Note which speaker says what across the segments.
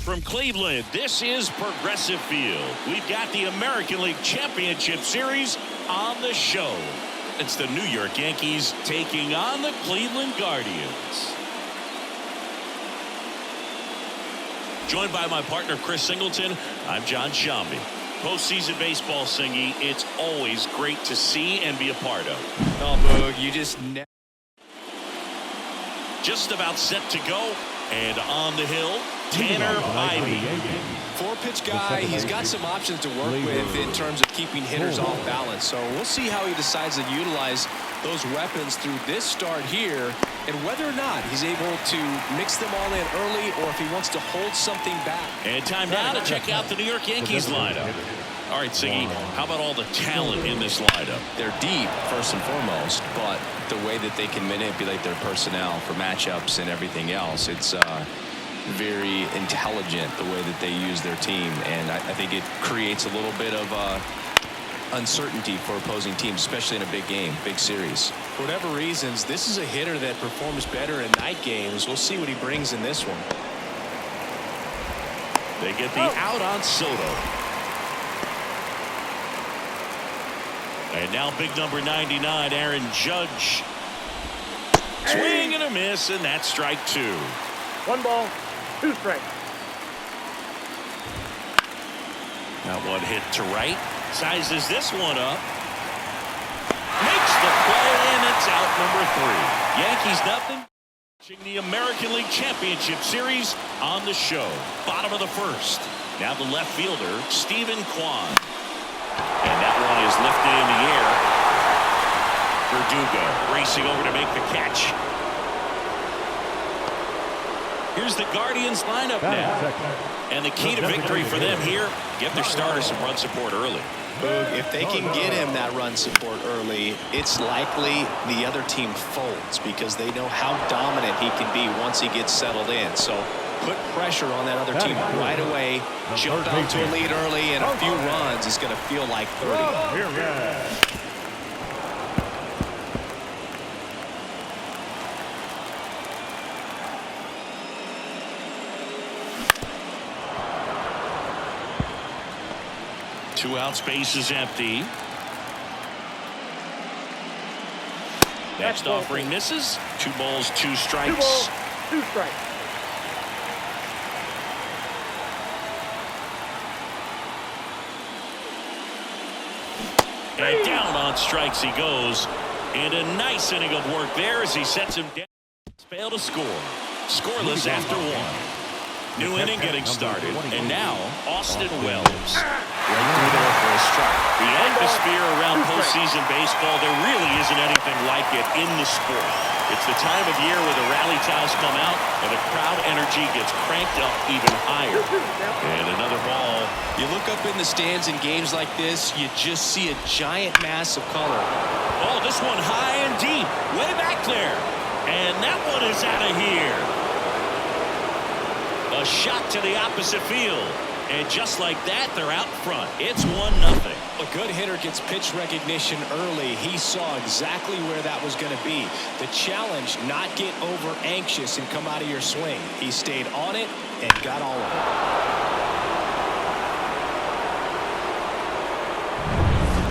Speaker 1: From Cleveland, this is Progressive Field. We've got the American League Championship Series on the show. It's the New York Yankees taking on the Cleveland Guardians. Joined by my partner, Chris Singleton, I'm John Shambi. Postseason baseball, Singy, it's always great to see and be a part of.
Speaker 2: Oh, Boog, you just
Speaker 1: about set to go. And on the hill, Tanner Ivey.
Speaker 2: Four-pitch guy, he's got some options to work with in terms of keeping hitters off balance. So we'll see how he decides to utilize those weapons through this start here, and whether or not he's able to mix them all in early or if he wants to hold something back.
Speaker 1: And time now to check out the New York Yankees lineup. All right, Siggy, how about all the talent in this lineup?
Speaker 2: They're deep, first and foremost, but the way that they can manipulate their personnel for matchups and everything else, it's very intelligent the way that they use their team, and I think it creates a little bit of uncertainty for opposing teams, especially in a big game, big series. For whatever reasons, this is a hitter that performs better in night games. We'll see what he brings in this one.
Speaker 1: They get the out on Soto. And now big number 99, Aaron Judge. Swing and a miss, and that's strike two.
Speaker 3: 1 ball, 2 strikes.
Speaker 1: That one hit to right. Sizes this one up. Makes the play, and it's out number 3. Yankees nothing. The American League Championship Series on the show. Bottom of the first. Now the left fielder, Stephen Kwan. And that one is lifted in the air. Verdugo racing over to make the catch. Here's the Guardians lineup now. And the key to victory for them here, get their starter some run support early.
Speaker 2: If they can get him that run support early, it's likely the other team folds because they know how dominant he can be once he gets settled in. So put pressure on that other team right away. Jump out to a lead early, and a few runs is going to feel like 30.
Speaker 1: Two out, space is empty. Next offering misses. 2 balls, 2 strikes.
Speaker 3: 2 balls, 2 strikes.
Speaker 1: And down on strikes he goes. And a nice inning of work there as he sets him down. Failed to score. Scoreless after 1. New inning getting started. And now Austin Wells.
Speaker 2: Right through there for a strike.
Speaker 1: The atmosphere around postseason baseball, there really isn't anything like it in the sport. It's the time of year where the rally towels come out and the crowd energy gets cranked up even higher. And another ball.
Speaker 2: You look up in the stands in games like this, you just see a giant mass of color.
Speaker 1: Oh, this one high and deep, way back there. And that one is out of here. A shot to the opposite field. And just like that, they're out front. It's 1-0.
Speaker 2: A good hitter gets pitch recognition early. He saw exactly where that was going to be. The challenge, not get over anxious and come out of your swing. He stayed on it and got all of it.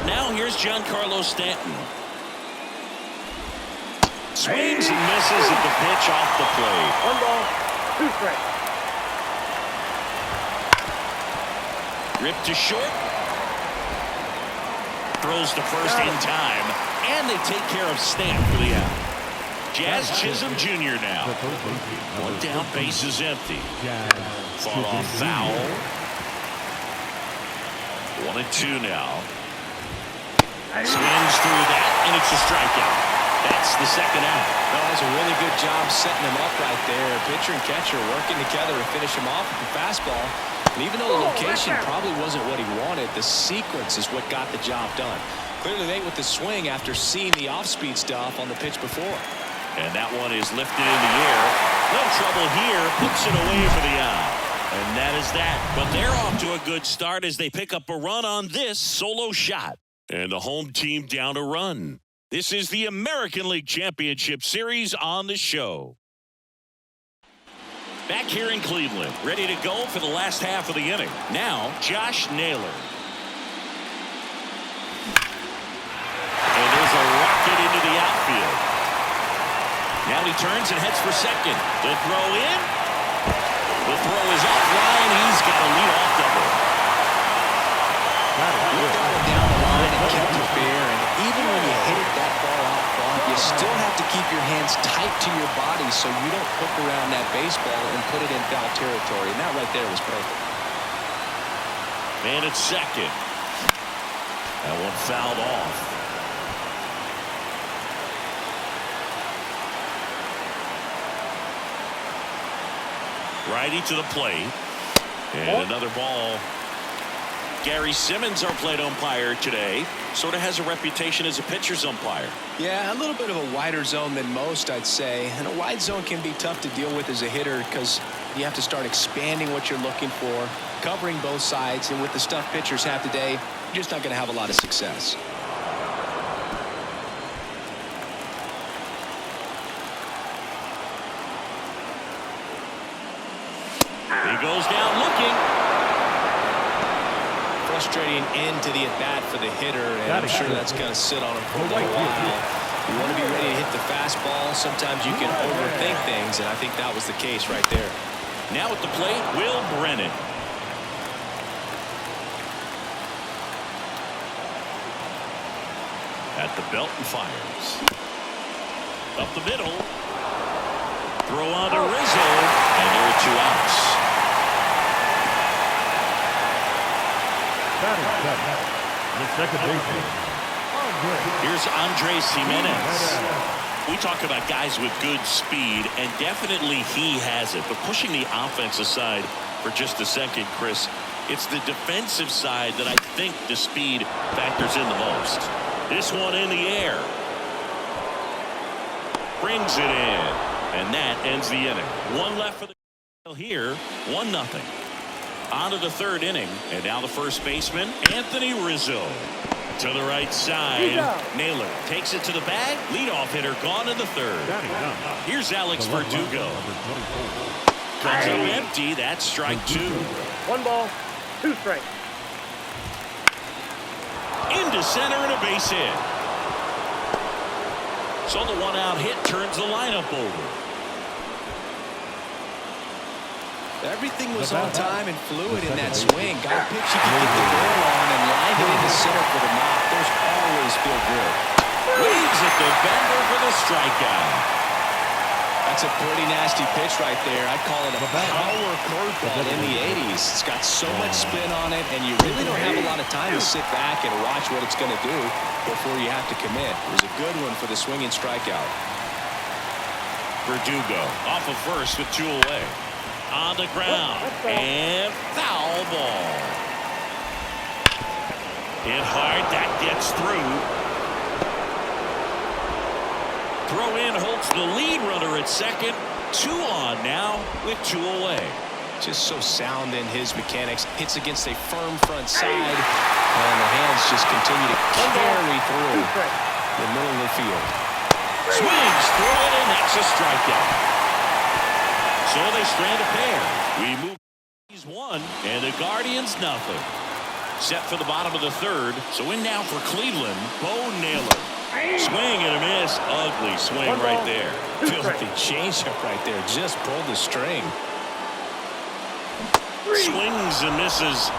Speaker 1: Now here's Giancarlo Stanton. Swings and misses at the pitch off the plate.
Speaker 3: 1 ball, 2 strikes.
Speaker 1: Ripped to short. Throws to first in time. And they take care of Stan for the out. Jazz Chisholm Jr. now. 1 down, base is empty. Far off foul. 1-2 now. Swings through that, and it's a strikeout. That's the second out.
Speaker 2: Well, that was a really good job setting him up right there. Pitcher and catcher working together to finish him off with the fastball. And even though the location probably wasn't what he wanted, the sequence is what got the job done. Clearly late with the swing after seeing the off-speed stuff on the pitch before.
Speaker 1: And that one is lifted in the air. No trouble here. Puts it away for the out. And that is that. But they're off to a good start as they pick up a run on this solo shot. And the home team down a run. This is the American League Championship Series on the show. Back here in Cleveland, ready to go for the last half of the inning. Now, Josh Naylor. And there's a rocket into the outfield. Now he turns and heads for second. The throw in. The throw is offline. He's got a leadoff double.
Speaker 2: Looked up and down the line and kept it fair. And even when you hit it that far out front, you still have to keep your hands tight to your body so you don't hook around that baseball and put it in foul territory. And that right there was perfect.
Speaker 1: Man at second. That one fouled off. Righty to the plate. And another ball. Gary Simmons, our plate umpire today, sort of has a reputation as a pitcher's umpire.
Speaker 2: Yeah, a little bit of a wider zone than most, I'd say. And a wide zone can be tough to deal with as a hitter because you have to start expanding what you're looking for, covering both sides. And with the stuff pitchers have today, you're just not going to have a lot of success.
Speaker 1: He goes down looking.
Speaker 2: Frustrating end to the at-bat for the hitter, and I'm sure that's going to sit on him for a little while. You want to be ready to hit the fastball. Sometimes you can overthink things, and I think that was the case right there.
Speaker 1: Now at the plate, Will Brennan. At the belt and fires. Up the middle. Throw on to Rizzo, and there are 2 outs.
Speaker 4: The second baseman.
Speaker 1: Here's Andres Jimenez. We talk about guys with good speed, and definitely he has it. But pushing the offense aside for just a second, Chris, it's the defensive side that I think the speed factors in the most. This one in the air. Brings it in. And that ends the inning. 1 left for the here. 1-0. On to the 3rd inning, and now the first baseman, Anthony Rizzo. To the right side, Naylor takes it to the bag. Leadoff hitter gone in the 3rd. Here's Alex Verdugo. Comes up empty. That's strike 2.
Speaker 3: 1 ball, 2 strikes.
Speaker 1: Into center and a base hit. So the 1-out hit turns the lineup over.
Speaker 2: Everything was on time and fluid in that swing. Got a pitch you can get the ball on and line it into center for the knock. Those always feel good.
Speaker 1: Leaves it to Bender for the strikeout.
Speaker 2: That's a pretty nasty pitch right there. I'd call it a power curveball in the 80s. It's got so much spin on it, and you really don't have a lot of time to sit back and watch what it's going to do before you have to commit. It was a good one for the swinging strikeout.
Speaker 1: Verdugo off of first with 2 away. On the ground, and foul ball. Hit hard, that gets through. Throw in holds the lead runner at second. 2 on now with 2 away.
Speaker 2: Just so sound in his mechanics. Hits against a firm front side, and the hands just continue to carry through the middle of the field.
Speaker 1: Swings through it, and that's a strikeout. So they strand a pair. We move. He's 1, and the Guardians nothing. Set for the bottom of the 3rd. So in now for Cleveland, Bo Naylor. Swing and a miss. Ugly swing right there.
Speaker 2: Filthy changeup right there. Just pulled the string.
Speaker 1: Swings and misses.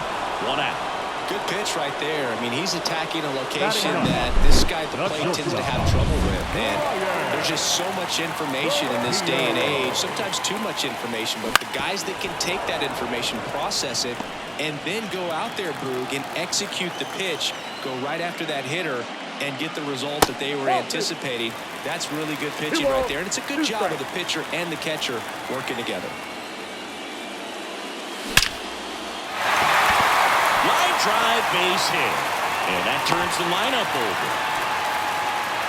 Speaker 1: 1 out.
Speaker 2: Good pitch right there. I mean, he's attacking a location that this guy at the plate tends to have trouble with. And there's just so much information in this day and age, sometimes too much information. But the guys that can take that information, process it, and then go out there, Boog, and execute the pitch, go right after that hitter, and get the result that they were anticipating, that's really good pitching right there. And it's a good job of the pitcher and the catcher working together.
Speaker 1: Drive base hit, and that turns the lineup over.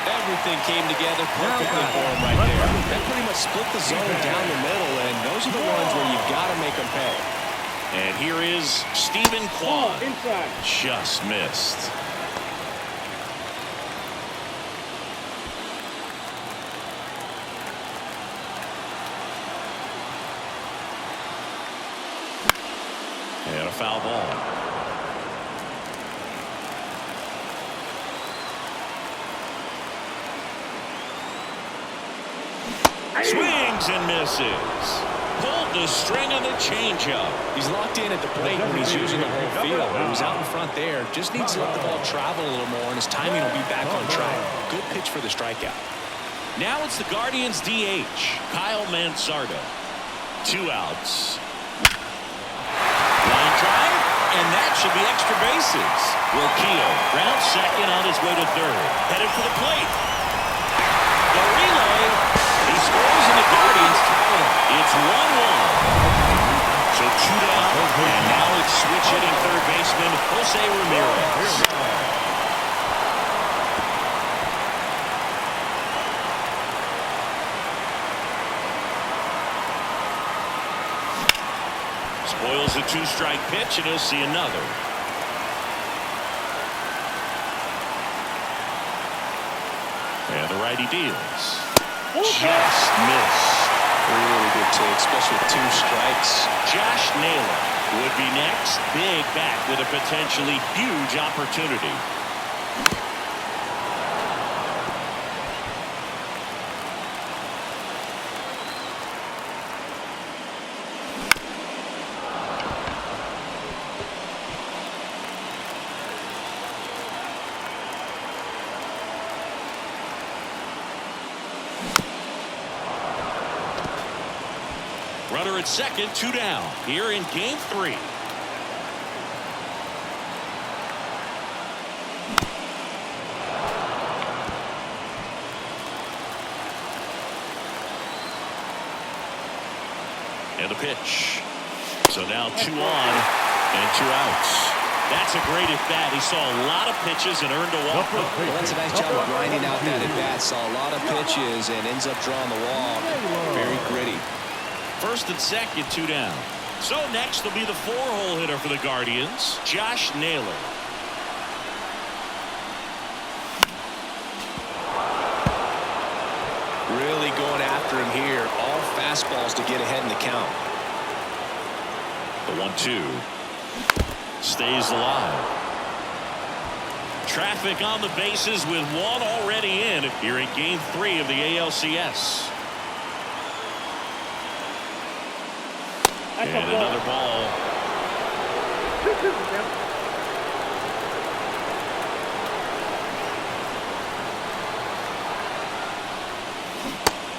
Speaker 2: Everything came together perfectly for him right there. That pretty much split the zone down the middle, and those are the ones where you've got to make them pay.
Speaker 1: And here is Stephen Kwan. Just missed. foul ball. Swings and misses. Pulled the string on the changeup.
Speaker 2: He's locked in at the plate when he's using the whole field. He was out in front there. Just needs to let the ball travel a little more, and his timing will be back on track. Good pitch for the strikeout.
Speaker 1: Now it's the Guardians DH, Kyle Mansardo. 2 outs. Line drive, and that should be extra bases. Rocchio ground second on his way to third. Headed for the plate. The relay. He scores and the Guardians tie it. It's 1-1. So 2 down, and now it's switch hitting third baseman Jose Ramirez. Spoils a 2-strike pitch, and he'll see another. And the righty deals. Just missed.
Speaker 2: Really good take, especially with 2 strikes.
Speaker 1: Josh Naylor would be next. Big bat with a potentially huge opportunity. Runner at second, 2 down. Here in game 3. And a pitch. So now 2 on and 2 outs. That's a great at-bat. He saw a lot of pitches and earned a walk.
Speaker 2: Well, that's a nice job of grinding out that at-bat. Saw a lot of pitches and ends up drawing the walk. Very gritty.
Speaker 1: First and second, 2 down. So next will be the 4-hole hitter for the Guardians, Josh Naylor.
Speaker 2: Really going after him here. All fastballs to get ahead in the count.
Speaker 1: The 1-2 stays alive. Traffic on the bases with 1 already in here in game 3 of the ALCS. And another ball.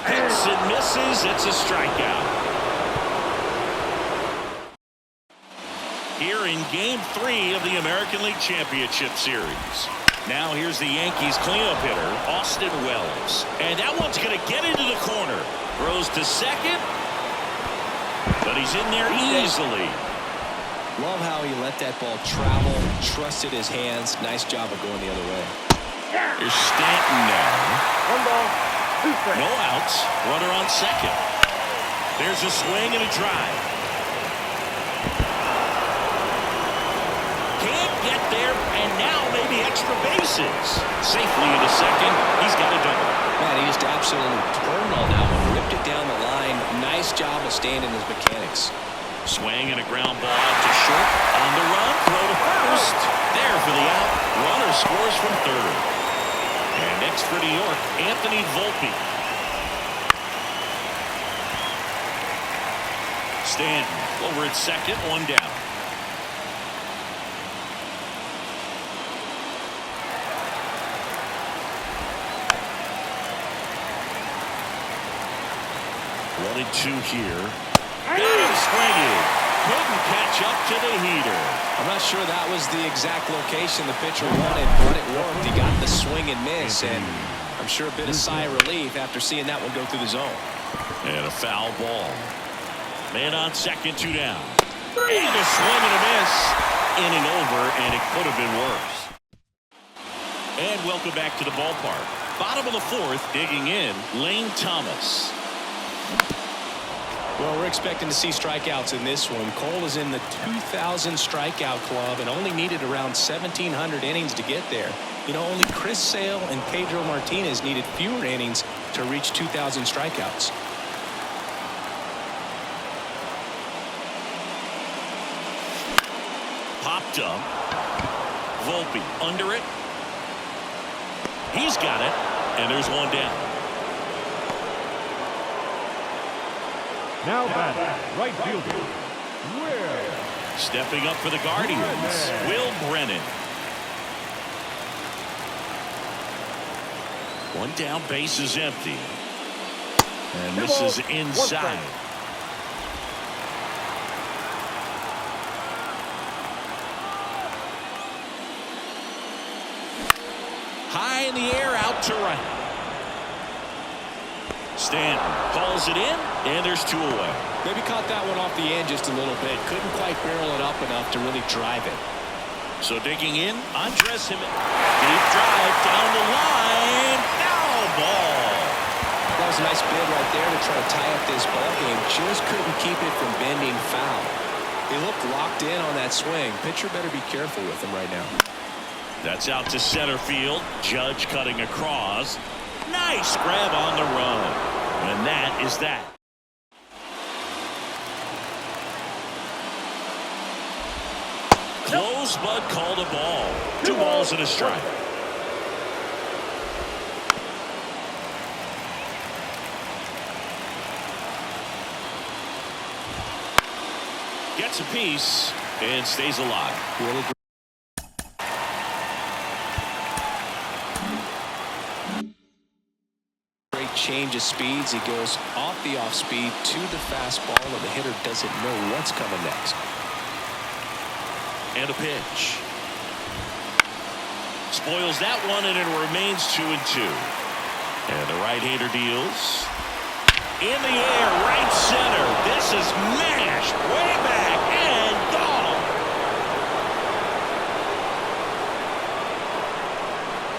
Speaker 1: Hits and misses. It's a strikeout. Here in game 3 of the American League Championship Series. Now here's the Yankees cleanup hitter, Austin Wells. And that one's going to get into the corner. Throws to second. But he's in there easily.
Speaker 2: Love how he let that ball travel, trusted his hands. Nice job of going the other way.
Speaker 1: Here's Stanton now.
Speaker 3: 1 ball, 2 strikes.
Speaker 1: No outs. Runner on second. There's a swing and a drive. Can't get there, and now maybe extra bases. Safely into second. He's got a double.
Speaker 2: Man, he just absolutely turned on that one. Ripped it down the line. Nice job of staying in his mechanics.
Speaker 1: Swing and a ground ball out to short. On the run, throw to first. There for the out. Runner scores from third. And next for New York, Anthony Volpe. Stanton over at second, 1 down. One and 2 here. Got him swinging. Couldn't catch up to the heater.
Speaker 2: I'm not sure that was the exact location the pitcher wanted, but it worked. He got the swing and miss, and I'm sure a bit of sigh of relief after seeing that one go through the zone.
Speaker 1: And a foul ball. Man on second, 2 down. And a swing and a miss. Inning over, and it could have been worse. And welcome back to the ballpark. Bottom of the 4th, digging in, Lane Thomas.
Speaker 2: Well, we're expecting to see strikeouts in this one. Cole is in the 2,000 strikeout club and only needed around 1,700 innings to get there. You know, only Chris Sale and Pedro Martinez needed fewer innings to reach 2,000 strikeouts.
Speaker 1: popped up. Volpe under it. He's got it. And there's one down.
Speaker 4: Now batting, right fielder, Will.
Speaker 1: Stepping up for the Guardians, Will Brennan. One down, base is empty. And this is inside. High in the air, out to right. Stanton calls it in, and there's two away.
Speaker 2: Maybe caught that one off the end just a little bit. Couldn't quite barrel it up enough to really drive it.
Speaker 1: So digging in, Andres Gimenez. Deep drive down the line. Foul ball.
Speaker 2: That was a nice bid right there to try to tie up this ball game. Just couldn't keep it from bending foul. He looked locked in on that swing. Pitcher better be careful with him right now.
Speaker 1: That's out to center field. Judge cutting across. Nice grab on the run. And that is that. Close, but called a ball. 2 balls and a strike. Gets a piece and stays alive.
Speaker 2: Really great change of speeds. He goes off the off speed to the fastball, and the hitter doesn't know what's coming next.
Speaker 1: And a pitch. Spoils that one, and it remains 2-2. And the right-hander deals. In the air, right center. This is mashed way back and gone.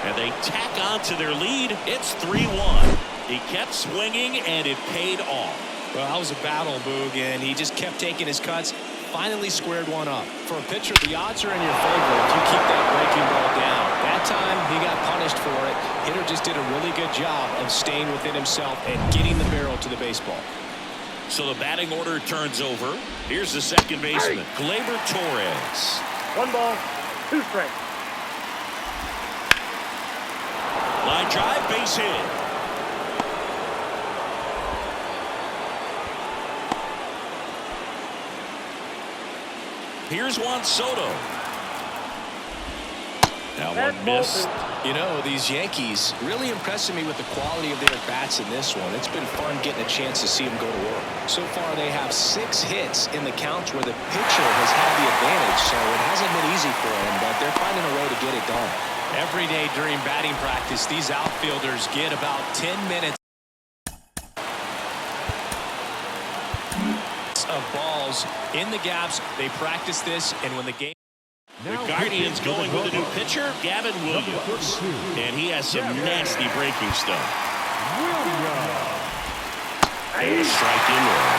Speaker 1: And they tack on to their lead. It's 3-1. He kept swinging, and it paid off.
Speaker 2: Well, that was a battle, Boog, and he just kept taking his cuts. Finally squared one up. For a pitcher, the odds are in your favor if you keep that breaking ball down. That time, he got punished for it. Hitter just did a really good job of staying within himself and getting the barrel to the baseball.
Speaker 1: So the batting order turns over. Here's the second baseman, Gleyber Torres.
Speaker 3: 1 ball, 2 strikes.
Speaker 1: Line drive, base hit. Here's Juan Soto. That one missed.
Speaker 2: You know, these Yankees really impressing me with the quality of their bats in this one. It's been fun getting a chance to see them go to work. So far, they have 6 hits in the counts where the pitcher has had the advantage, so it hasn't been easy for them, but they're finding a way to get it done.
Speaker 5: Every day during batting practice, these outfielders get about 10 minutes of balls in the gaps. They practice this, and when the game...
Speaker 1: The Guardians going with a new pitcher, Gavin Williams. And he has some nasty breaking stuff. And a strike in there.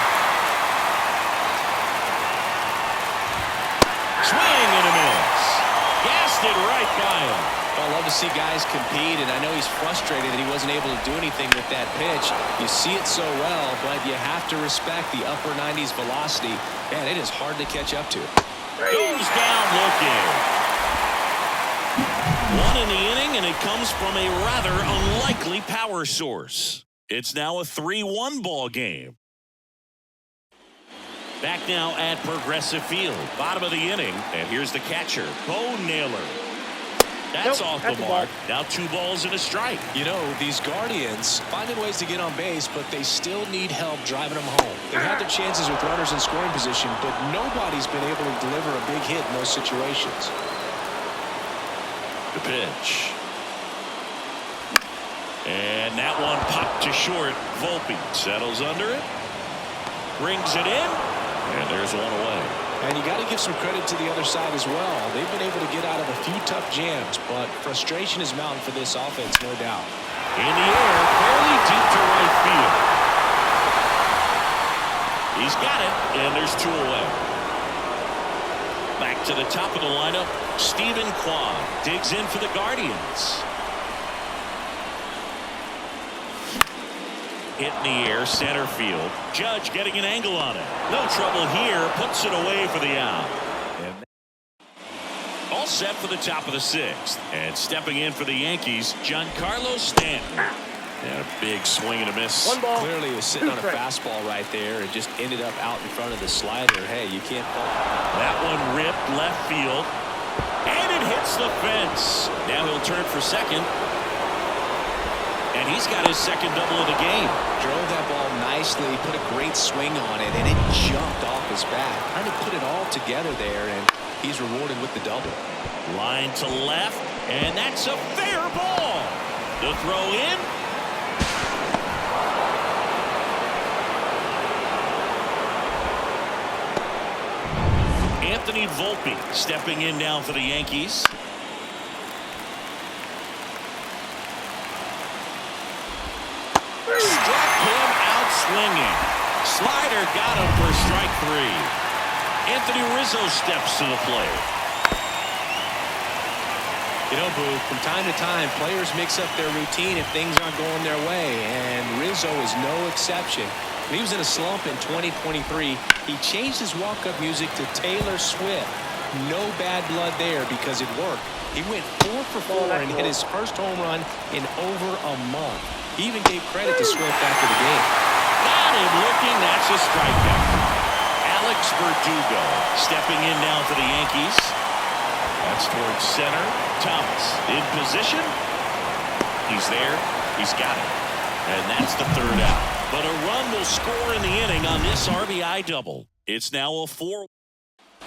Speaker 1: Swing and a miss. Gassed it right by him.
Speaker 2: I love to see guys compete, and I know he's frustrated that he wasn't able to do anything with that pitch. You see it so well, but you have to respect the upper 90s velocity. Man, it is hard to catch up to.
Speaker 1: Goes down looking. 1 in the inning, and it comes from a rather unlikely power source. It's now a 3-1 ball game. Back now at Progressive Field, bottom of the inning, and here's the catcher, Bo Naylor. That's off the mark. Now 2 balls and a strike.
Speaker 2: You know, these Guardians finding ways to get on base, but they still need help driving them home. They've had their chances with runners in scoring position, but nobody's been able to deliver a big hit in those situations.
Speaker 1: The pitch. And that one popped to short. Volpe settles under it. Brings it in. And there's one away.
Speaker 2: And you got to give some credit to the other side as well. They've been able to get out of a few tough jams, but frustration is mounting for this offense, no doubt.
Speaker 1: In the air, fairly deep to right field. He's got it, and there's 2 away. Back to the top of the lineup, Stephen Kwan digs in for the Guardians. Hit in the air, center field. Judge getting an angle on it. No trouble here. Puts it away for the out. set for the top of the 6th. And stepping in for the Yankees, Giancarlo Stanton. And a big swing and a miss.
Speaker 3: One ball.
Speaker 5: Clearly he was sitting
Speaker 3: 2
Speaker 5: on a
Speaker 3: strikes.
Speaker 5: fastball right there and just ended up out in front of the slider. Hey, you can't fault.
Speaker 1: That one ripped left field. And it hits the fence. Now he'll turn for second. And he's got his second double of the game.
Speaker 5: Drove that ball nicely, put a great swing on it, and it jumped off his bat. Trying to put it all together there, and he's rewarded with the double.
Speaker 1: Line to left, and that's a fair ball. The throw in. Anthony Volpe stepping in now for the Yankees. Struck him out swinging. Slider got him for strike 3. Anthony Rizzo steps to the plate.
Speaker 5: You know, Boo, from time to time, players mix up their routine if things aren't going their way, and Rizzo is no exception. When he was in a slump in 2023, he changed his walk-up music to Taylor Swift. No bad blood there because it worked. He went 4 for 4 and hit his first home run in over a month. He even gave credit to Swift after the game.
Speaker 1: Got him looking. That's a strikeout. Alex Verdugo stepping in now for the Yankees. That's towards center. Thomas in position. He's there. He's got it. And that's the 3rd out. But a run will score in the inning on this RBI double. It's now a 4.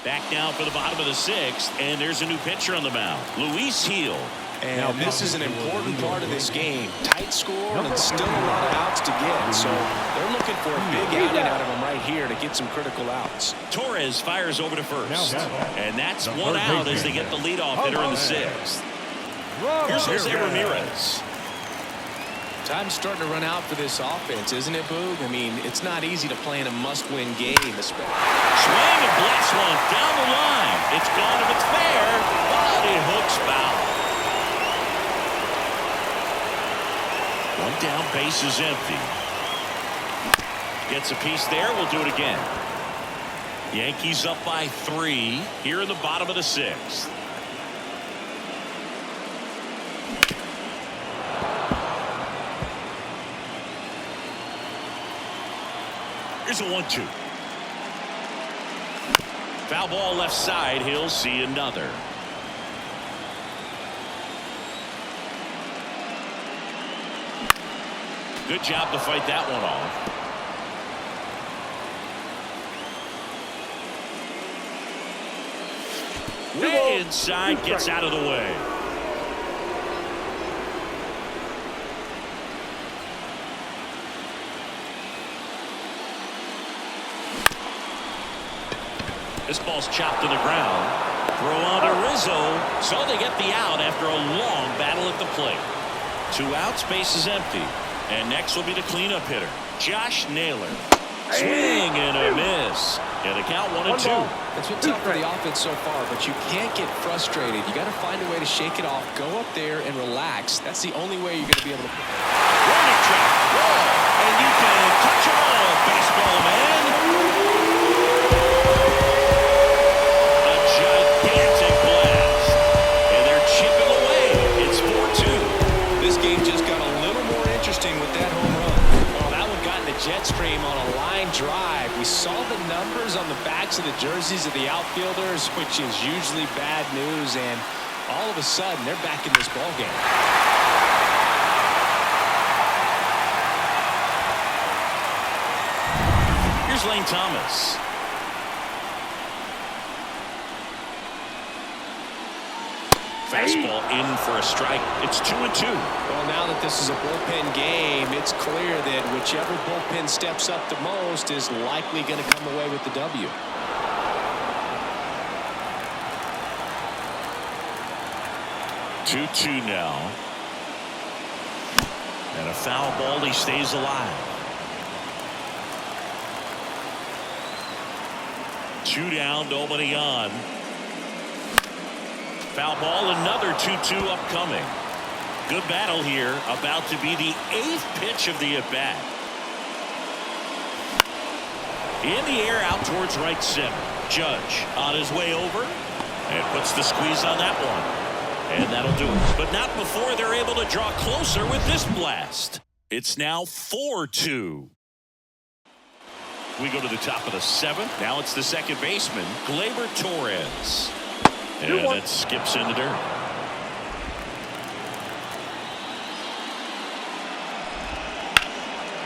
Speaker 1: Back now for the bottom of the 6th. And there's a new pitcher on the mound. Luis Gil.
Speaker 5: And this is an important part of this game. Tight score and still a lot of outs to get. So they're looking for a big outing out of him right here to get some critical outs.
Speaker 1: Torres fires over to first. And that's 1 out as they get the leadoff hitter in the 6th. Here's Jose Ramirez.
Speaker 5: Time's starting to run out for this offense, isn't it, Boog? I mean, it's not easy to play in a must-win game. Especially.
Speaker 1: Swing and blast one down the line. It's gone if it's fair, but it hooks foul. One down, base is empty. Gets a piece there. We'll do it again. Yankees up by 3 here in the bottom of the 6th. Here's a 1-2. Foul ball left side. He'll see another. Good job to fight that one off. Way inside, gets out of the way. This ball's chopped to the ground. Throw on to Rizzo. So they get the out after a long battle at the plate. 2 outs, base is empty. And next will be the cleanup hitter, Josh Naylor. Swing and a miss. And a count 1-2.
Speaker 5: It's been tough for the offense so far, but you can't get frustrated. You got to find a way to shake it off. Go up there and relax. That's the only way you're going to be able to.
Speaker 1: Warning track. Roll. And you can touch it all, baseball man. A gigantic blast. And they're chipping away. It's 4-2.
Speaker 5: This game just got a little more interesting with that home run. Well, that one got in the jet stream on a line drive. We saw the numbers on the backs of the jerseys of the outfielders, which is usually bad news, and all of a sudden they're back in this ball game.
Speaker 1: Here's Lane Thomas. Fastball in for a strike. It's 2-2.
Speaker 5: Well, now that this is a bullpen game, it's clear that whichever bullpen steps up the most is likely going to come away with the W.
Speaker 1: Two now. And a foul ball. He stays alive. 2 down, nobody on. Foul ball, another 2-2 upcoming. Good battle here, about to be the 8th pitch of the at-bat. In the air, out towards right center. Judge on his way over, And puts the squeeze on that one. And that'll do it. But not before they're able to draw closer with this blast. It's now 4-2. We go to the top of the 7th. Now it's the second baseman, Gleyber Torres. And it skips in the dirt.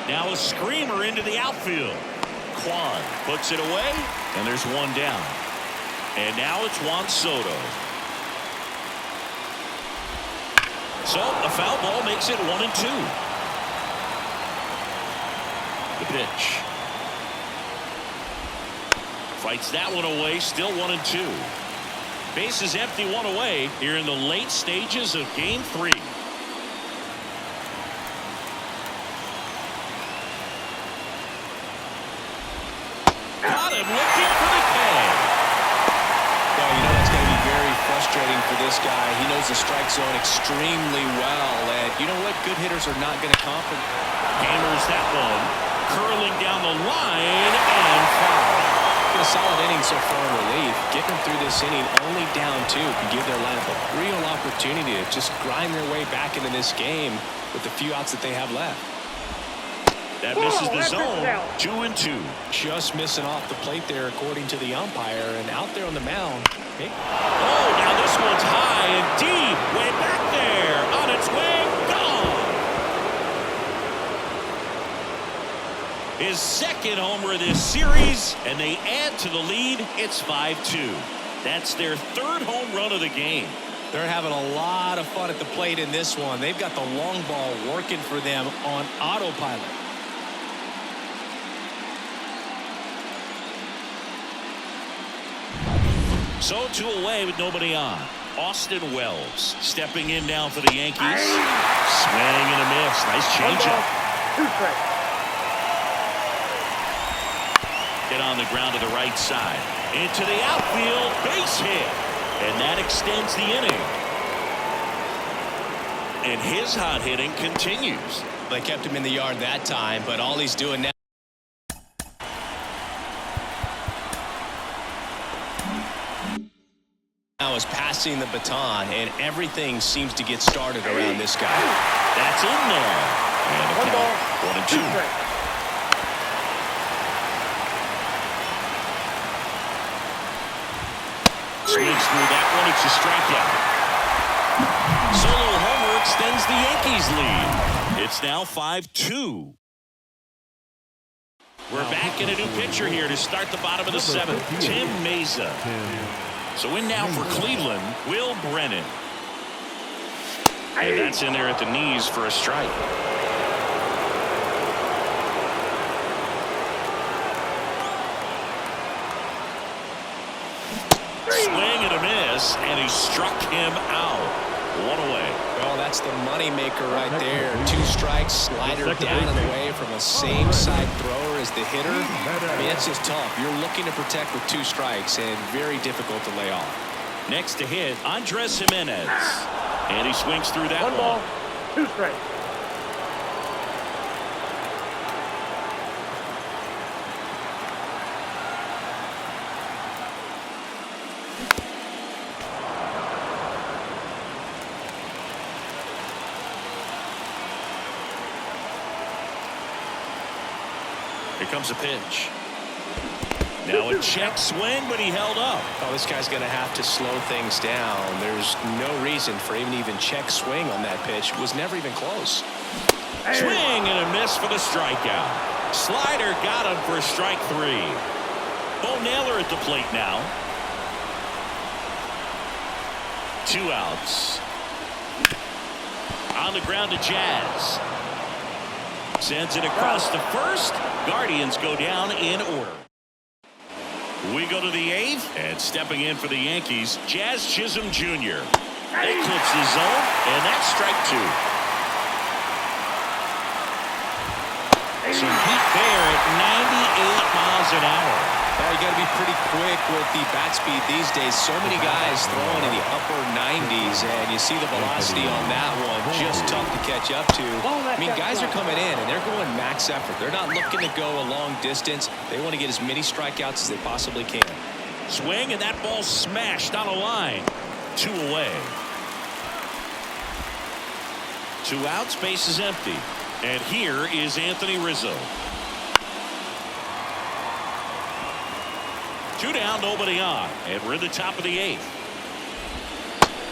Speaker 1: Now a screamer into the outfield. Kwan puts it away, and there's one down. And now it's Juan Soto. So a foul ball makes it 1-2. The pitch. Fights that one away, still 1-2. Base is empty, one away here in the late stages of Game 3. Got him looking for the K.
Speaker 5: Well, you know that's going to be very frustrating for this guy. He knows the strike zone extremely well, and you know what? Good hitters are not going to compromise.
Speaker 1: Hammers that one, curling down the line and foul.
Speaker 5: A solid inning so far in relief. Getting through this inning only down 2 can give their lineup a real opportunity to just grind their way back into this game with the few outs that they have left.
Speaker 1: That misses the zone. 2-2.
Speaker 5: Just missing off the plate there according to the umpire, and out there on the mound.
Speaker 1: Oh, now this one's high and deep. Way back there. On its way. Gone. His second homer of this series, and they add to the lead. It's 5-2. That's their third home run of the game.
Speaker 5: They're having a lot of fun at the plate in this one. They've got the long ball working for them on autopilot.
Speaker 1: So 2 away with nobody on. Austin Wells stepping in now for the Yankees. Swing and a miss. Nice changeup.
Speaker 3: 2 strikes.
Speaker 1: Get on the ground to the right side. Into the outfield. Base hit. And that extends the inning. And his hot hitting continues.
Speaker 5: They kept him in the yard that time, but all he's doing now is passing the baton, and everything seems to get started around this guy.
Speaker 1: That's in there. And a count. 1-2. Swings through that one. It's a strikeout. Solo homer extends the Yankees lead. It's now 5-2. We're back in a new pitcher here to start the bottom of the 7th. Tim Meza. So in now for Cleveland, Will Brennan. And that's in there at the knees for a strike. Swing and a miss, and he struck him out. 1 away.
Speaker 5: Well, that's the money maker right there. 2 strikes, slider down and away from a same side thrower as the hitter. I mean, it's just tough. You're looking to protect with 2 strikes and very difficult to lay off.
Speaker 1: Next to hit, Andres Jimenez. And he swings through that
Speaker 3: 1 ball, 2 strikes.
Speaker 1: Here comes a pitch. Now a check swing, but he held up.
Speaker 5: Oh, this guy's going to have to slow things down. There's no reason for him to even check swing on that pitch. It was never even close.
Speaker 1: Swing and a miss for the strikeout. Slider got him for strike 3. Bo Naylor at the plate now. 2 outs. On the ground to Jazz. Sends it across to first. Guardians go down in order. We go to the 8th, and stepping in for the Yankees, Jazz Chisholm Jr. They clips the zone, and that's strike 2. Some heat there at 98 miles an hour.
Speaker 5: Well, you got to be pretty quick with the bat speed these days. So many guys throwing in the upper 90s, and you see the velocity on that one. Just tough to catch up to. I mean, guys are coming in, and they're going max effort. They're not looking to go a long distance. They want to get as many strikeouts as they possibly can.
Speaker 1: Swing, and that ball smashed on a line. 2 away. 2 outs, base is empty. And here is Anthony Rizzo. 2 down, nobody on. And we're in the top of the 8th.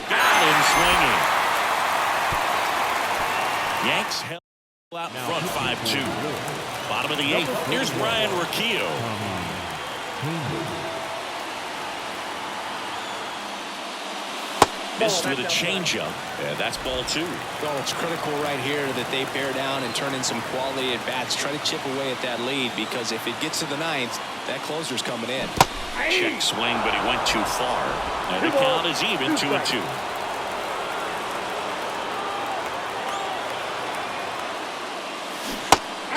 Speaker 1: Got him swinging. Yanks held out in front 5-2. Bottom of the 8th. Here's Ryan Riccio. Missed with a changeup, and that's ball 2.
Speaker 5: Well, it's critical right here that they bear down and turn in some quality at bats. Try to chip away at that lead, because if it gets to the 9th, that closer's coming in.
Speaker 1: Check swing, but he went too far. And the count is even, 2-2.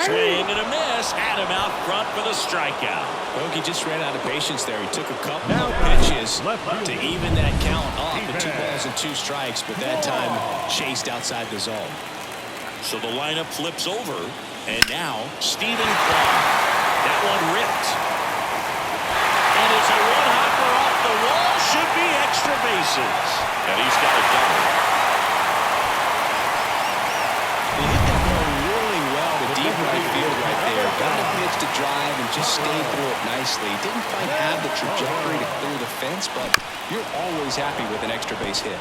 Speaker 1: Swing and a miss. Had him out front for the strikeout.
Speaker 5: He just ran out of patience there. He took a couple of pitches to even that count off at 2 balls and 2 strikes, but that time chased outside the zone.
Speaker 1: So the lineup flips over, and now Stephen Kwan. That one ripped. And it's a one-hopper off the wall. Should be extra bases. And he's got a double.
Speaker 5: He hit that ball really well to deep right field right there. Got a pitch to drive and just stayed through it nicely. Didn't quite have the trajectory to clear the fence, but you're always happy with an extra base hit.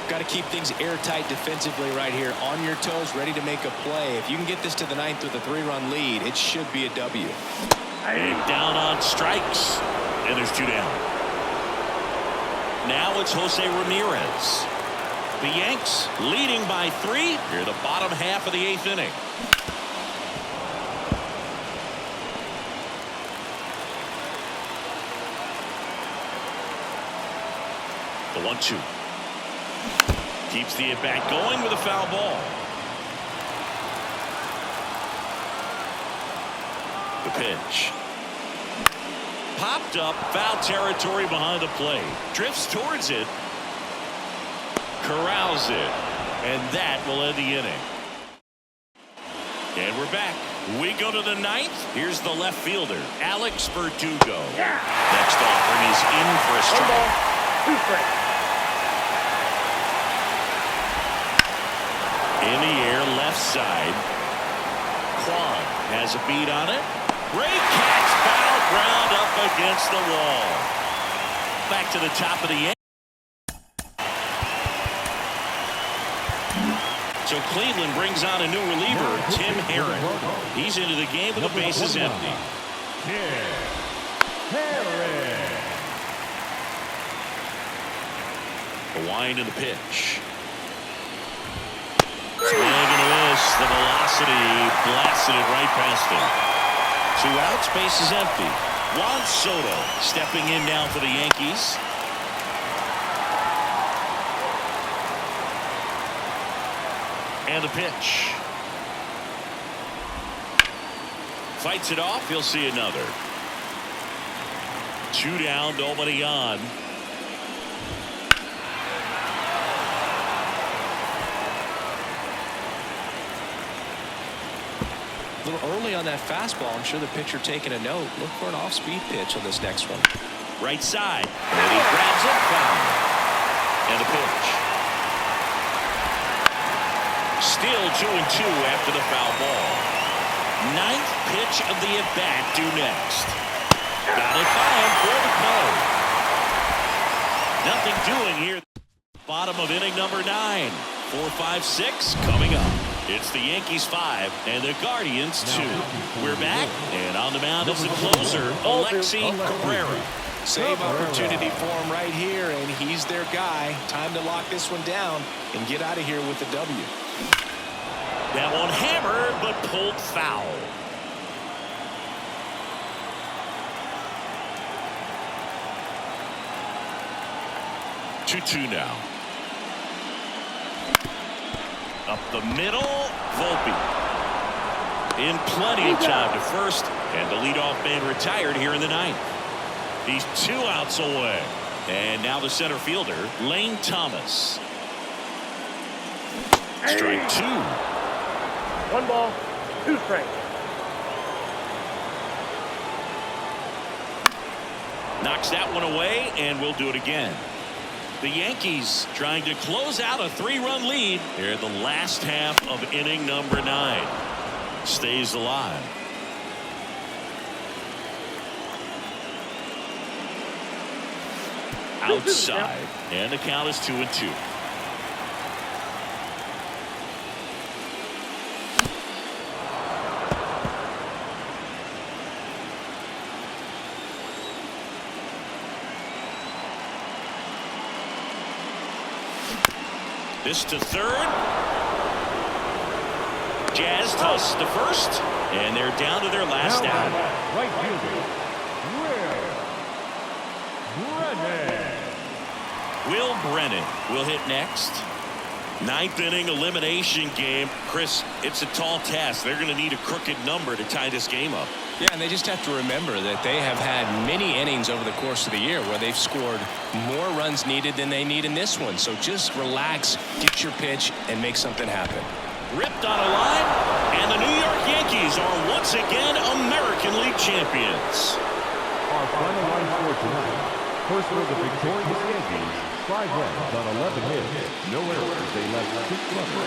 Speaker 5: Got to keep things airtight defensively right here. On your toes, ready to make a play. If you can get this to the 9th with a 3-run lead, it should be a W.
Speaker 1: And down on strikes. And there's 2 down. Now it's Jose Ramirez. The Yanks leading by 3 here the bottom half of the 8th inning. The 1-2. Keeps the at-bat going with a foul ball. The pitch. Popped up, foul territory behind the plate. Drifts towards it. Corrals it. And that will end the inning. And we're back. We go to the 9th. Here's the left fielder, Alex Verdugo. Next offering is in for a strike.
Speaker 3: 2 strikes.
Speaker 1: In the air, left side. Kwan has a beat on it. Great catch, foul ground up against the wall. Back to the top of the 8th. So Cleveland brings on a new reliever, Tim Herron. He's into the game with the bases empty. The wind and the pitch. Swing and a miss. The velocity blasted it right past him. 2 outs, base is empty. Juan Soto stepping in now for the Yankees. And the pitch. Fights it off. He'll see another. 2 down, nobody on.
Speaker 5: A little early on that fastball. I'm sure the pitcher taking a note. Look for an off-speed pitch on this next one.
Speaker 1: Right side. And he grabs it. Foul. And the pitch. Still 2-2 after the foul ball. 9th pitch of the at-bat due next. Got it by him for the call. Nothing doing here. Bottom of inning number 9. 4, 5, 6 coming up. It's the Yankees 5 and the Guardians 2. We're back, and on the mound is the closer, Alexi Cabrera.
Speaker 5: Save opportunity for him right here, and he's their guy. Time to lock this one down and get out of here with the W.
Speaker 1: That one hammered, but pulled foul. Two now. Up the middle, Volpe. In plenty of time to first, and the leadoff man retired here in the 9th. He's 2 outs away. And now the center fielder, Lane Thomas. Strike 2.
Speaker 3: 1 ball, 2 strikes.
Speaker 1: Knocks that one away, and we'll do it again. The Yankees trying to close out a 3-run lead here in the last half of inning number 9. Stays alive. Outside, and the count is 2-2. This to third. Jazz toss to first, and they're down to their last out.
Speaker 4: Right fielder,
Speaker 1: Will Brennan will hit next. 9th inning elimination game. Chris, it's a tall task. They're going to need a crooked number to tie this game up.
Speaker 5: Yeah, and they just have to remember that they have had many innings over the course of the year where they've scored more runs needed than they need in this one. So just relax, get your pitch, and make something happen.
Speaker 1: Ripped on a line, and the New York Yankees are once again American League champions.
Speaker 4: Our final line for tonight. First for the victorious Yankees, 5 runs on 11 hits, no errors. They left 6 runners.